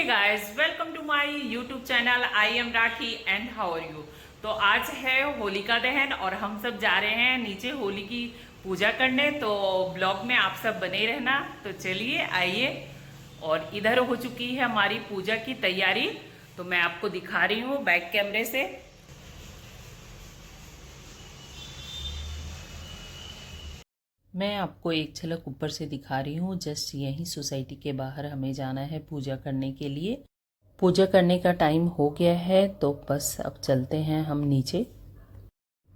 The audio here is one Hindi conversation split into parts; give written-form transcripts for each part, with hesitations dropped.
Guys, welcome to my YouTube channel. I am Rakhi and how are you. तो आज है होलिका दहन और हम सब जा रहे हैं नीचे होली की पूजा करने। तो ब्लॉग में आप सब बने रहना। तो चलिए आइए। और इधर हो चुकी है हमारी पूजा की तैयारी, तो मैं आपको दिखा रही हूँ बैक कैमरे से। मैं आपको एक झलक ऊपर से दिखा रही हूँ। जस्ट यहीं सोसाइटी के बाहर हमें जाना है पूजा करने के लिए। पूजा करने का टाइम हो गया है, तो बस अब चलते हैं हम नीचे।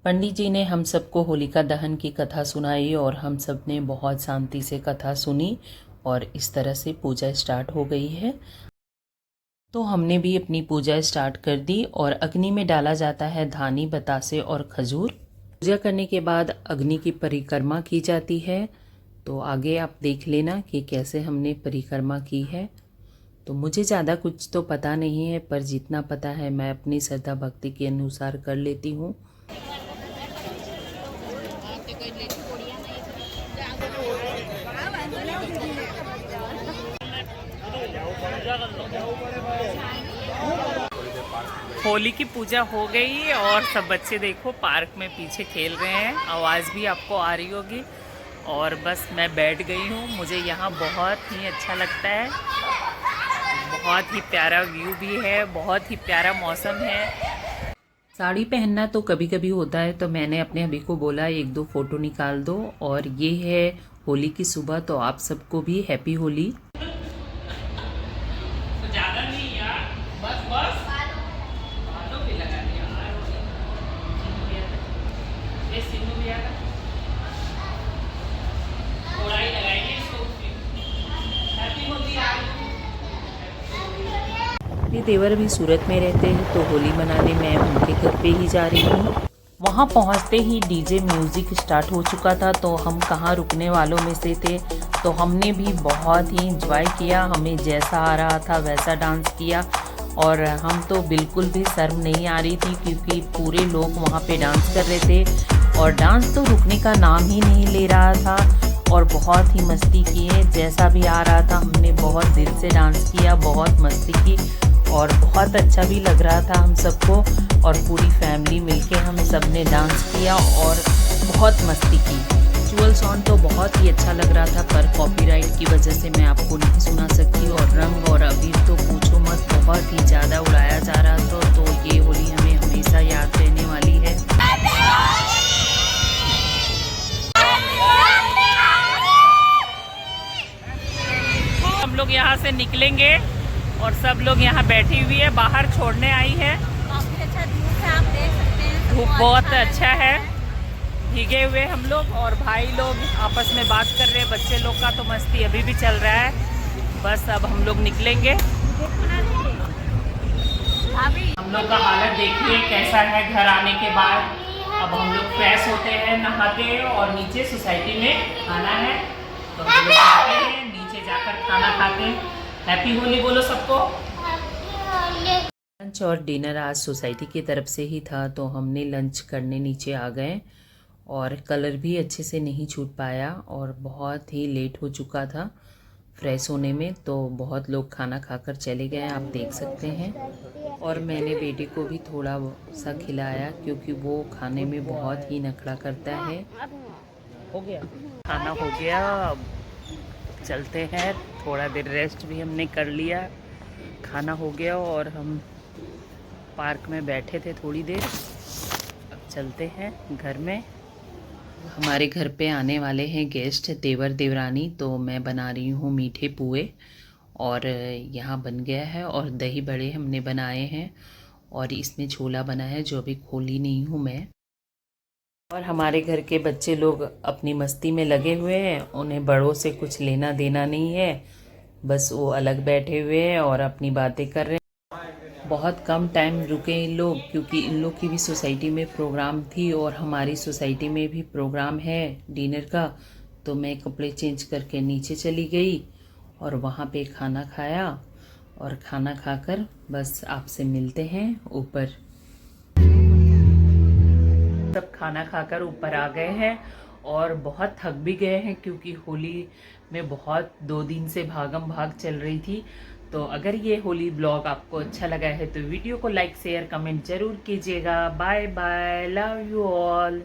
पंडित जी ने हम सबको होलिका दहन की कथा सुनाई और हम सब ने बहुत शांति से कथा सुनी और इस तरह से पूजा स्टार्ट हो गई है। तो हमने भी अपनी पूजा स्टार्ट कर दी और अग्नि में डाला जाता है धानी, बतासे और खजूर। पूजा करने के बाद अग्नि की परिक्रमा की जाती है। तो आगे आप देख लेना कि कैसे हमने परिक्रमा की है। तो मुझे ज़्यादा कुछ तो पता नहीं है, पर जितना पता है मैं अपनी श्रद्धा भक्ति के अनुसार कर लेती हूँ। होली की पूजा हो गई और सब बच्चे देखो पार्क में पीछे खेल रहे हैं। आवाज़ भी आपको आ रही होगी। और बस मैं बैठ गई हूँ। मुझे यहाँ बहुत ही अच्छा लगता है। बहुत ही प्यारा व्यू भी है, बहुत ही प्यारा मौसम है। साड़ी पहनना तो कभी कभी होता है, तो मैंने अपने अभी को बोला एक दो फ़ोटो निकाल दो। और ये है होली की सुबह, तो आप सबको भी हैप्पी होली। ये देवर भी सूरत में रहते हैं, तो होली मनाने मैं उनके घर पे ही जा रही हूँ। वहाँ पहुँचते ही डीजे म्यूज़िक स्टार्ट हो चुका था, तो हम कहाँ रुकने वालों में से थे। तो हमने भी बहुत ही इंजॉय किया। हमें जैसा आ रहा था वैसा डांस किया और हम तो बिल्कुल भी शर्म नहीं आ रही थी, क्योंकि पूरे लोग वहाँ पे डांस कर रहे थे और डांस तो रुकने का नाम ही नहीं ले रहा था। और बहुत ही मस्ती किए, जैसा भी आ रहा था हमने बहुत दिल से डांस किया, बहुत मस्ती की और बहुत अच्छा भी लग रहा था हम सबको। और पूरी फैमिली मिलके हम सब ने डांस किया और बहुत मस्ती की। विजुअल सॉन्ग तो बहुत ही अच्छा लग रहा था, पर कॉपीराइट की वजह से मैं आपको नहीं सुना सकती। और रंग और अबीर तो पूछो मत, बहुत ही ज़्यादा उड़ाया जा रहा था। तो ये होली हमें हमेशा याद रहने वाली है। हम लोग यहाँ से निकलेंगे और सब लोग यहाँ बैठी हुई है, बाहर छोड़ने आई है। काफी अच्छा धूप है, आप देख सकते हैं। धूप बहुत अच्छा है। भीगे हुए हम लोग और भाई लोग आपस में बात कर रहे हैं। बच्चे लोग का तो मस्ती अभी भी चल रहा है। बस अब हम लोग निकलेंगे। हम लोग का हालत देखिए कैसा है घर आने के बाद। अब हम लोग फ्रेश होते हैं, नहाते हैं और नीचे सोसाइटी में खाना है, तो हम लोग आते हैं नीचे जाकर खाना खाते हैं। हैप्पी होली बोलो सबको। लंच और डिनर आज सोसाइटी की तरफ से ही था, तो हमने लंच करने नीचे आ गए और कलर भी अच्छे से नहीं छूट पाया और बहुत ही लेट हो चुका था फ्रेश होने में। तो बहुत लोग खाना खाकर चले गए, आप देख सकते हैं। और मैंने बेटे को भी थोड़ा सा खिलाया, क्योंकि वो खाने में बहुत ही नखरा करता है। हो गया खाना, हो गया। अब चलते हैं, थोड़ा देर रेस्ट भी हमने कर लिया। खाना हो गया और हम पार्क में बैठे थे थोड़ी देर। अब चलते हैं घर में। हमारे घर पे आने वाले हैं गेस्ट, देवर देवरानी। तो मैं बना रही हूँ मीठे पुए और यहाँ बन गया है। और दही बड़े हमने बनाए हैं और इसमें छोला बना है, जो अभी खोली नहीं हूँ मैं। और हमारे घर के बच्चे लोग अपनी मस्ती में लगे हुए हैं। उन्हें बड़ों से कुछ लेना देना नहीं है, बस वो अलग बैठे हुए हैं और अपनी बातें कर रहे हैं। बहुत कम टाइम रुके इन लोग, क्योंकि इन लोग की भी सोसाइटी में प्रोग्राम थी और हमारी सोसाइटी में भी प्रोग्राम है डिनर का। तो मैं कपड़े चेंज करके नीचे चली गई और वहाँ पे खाना खाया। और खाना खाकर बस आपसे मिलते हैं ऊपर। सब खाना खाकर ऊपर आ गए हैं और बहुत थक भी गए हैं, क्योंकि होली में बहुत 2 दिन से भागम भाग चल रही थी। तो अगर ये होली ब्लॉग आपको अच्छा लगा है तो वीडियो को लाइक शेयर कमेंट जरूर कीजिएगा। Bye bye, love you all.